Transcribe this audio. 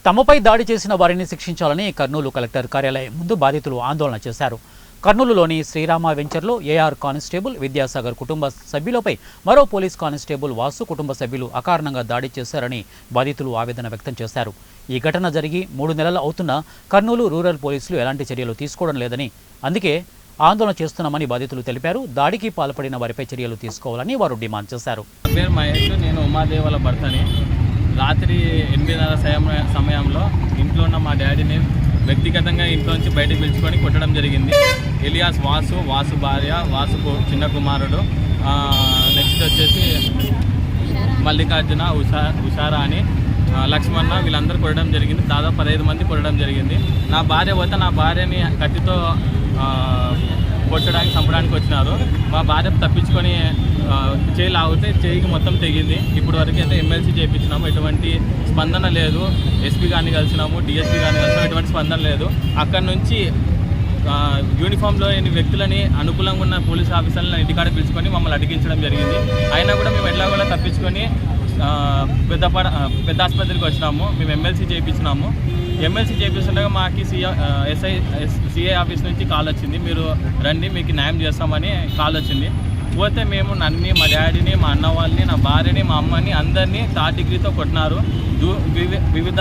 తమపై దాడి చేసిన వారిని శిక్షించాలని కర్నూలు కలెక్టర్ కార్యాలయం ముందు బాధితులు ఆందోళన చేశారు. కర్నూలులోని శ్రీరామ వెంచర్లో ఏఆర్ కానిస్టేబుల్ విద్యాసాగర్ కుటుంబ సభ్యులపై మరో పోలీస్ కానిస్టేబుల్ వాసు కుటుంబ సభ్యులు అకారణంగా దాడి చేశారని బాధితులు ఆవేదన వ్యక్తం చేశారు. ఈ ఘటన జరిగి 3 నెలలు అవుతున్నా కర్నూలు రూరల్ పోలీసులు ఎలాంటి చర్యలు తీసుకోవడం లేదని, అందుకే ఆందోళన చేస్తున్నామని బాధితులు తెలిపారు. దాడికి పాల్పడిన వారిపై చర్యలు తీసుకోవాలని వారు డిమాండ్ చేశారు. పేరు మహేష్, నేను ఉమాదేవల భర్తని. రాత్రి 8:30 సమయంలో ఇంట్లో ఉన్న మా డాడీని వ్యక్తిగతంగా ఇంట్లో నుంచి బయటకు పిలుచుకొని కొట్టడం జరిగింది. ఎలియాస్ వాసు భార్య, వాసు చిన్న కుమారుడు, నెక్స్ట్ వచ్చేసి మల్లికార్జున, ఉషారా అని, లక్ష్మణ, వీళ్ళందరూ కొట్టడం జరిగింది. దాదాపు 15 మంది కొట్టడం జరిగింది. నా భార్య పోతే నా భార్యని కత్తితో కొట్టడానికి చంపడానికి వచ్చినారు. మా భార్య తప్పించుకొని చేయి లాగితే చేయికి మొత్తం తెగింది. ఇప్పుడు వరకు అయితే ఎమ్మెల్సీ చేయించినాము, ఎటువంటి స్పందన లేదు. ఎస్పీ గారిని కలిసినాము, డిఎస్పీ గారిని కలిసినాము, ఎటువంటి స్పందన లేదు. అక్కడ నుంచి యూనిఫామ్లో వ్యక్తులని అనుకూలంగా ఉన్న పోలీస్ ఆఫీసర్లను ఇంటికాడ పిలుచుకొని మమ్మల్ని అడిగించడం జరిగింది. అయినా కూడా మేము ఎట్లా కూడా తప్పించుకొని పెద్ద ఆసుపత్రికి వచ్చినాము. మేము ఎమ్మెల్సీ చేయించినాము. ఎమ్మెల్సీ చేపిస్తుండగా మాకు సిఐ ఆఫీస్ నుంచి కాల్ వచ్చింది, మీరు రండి మీకు న్యాయం చేస్తామని కాల్ వచ్చింది. పోతే మేము నన్ను, మా డాడీని, మా అన్న వాళ్ళని, నా భార్యని, మా అమ్మని అందరినీ 3rd డిగ్రీతో కొట్టినారు. వివిధ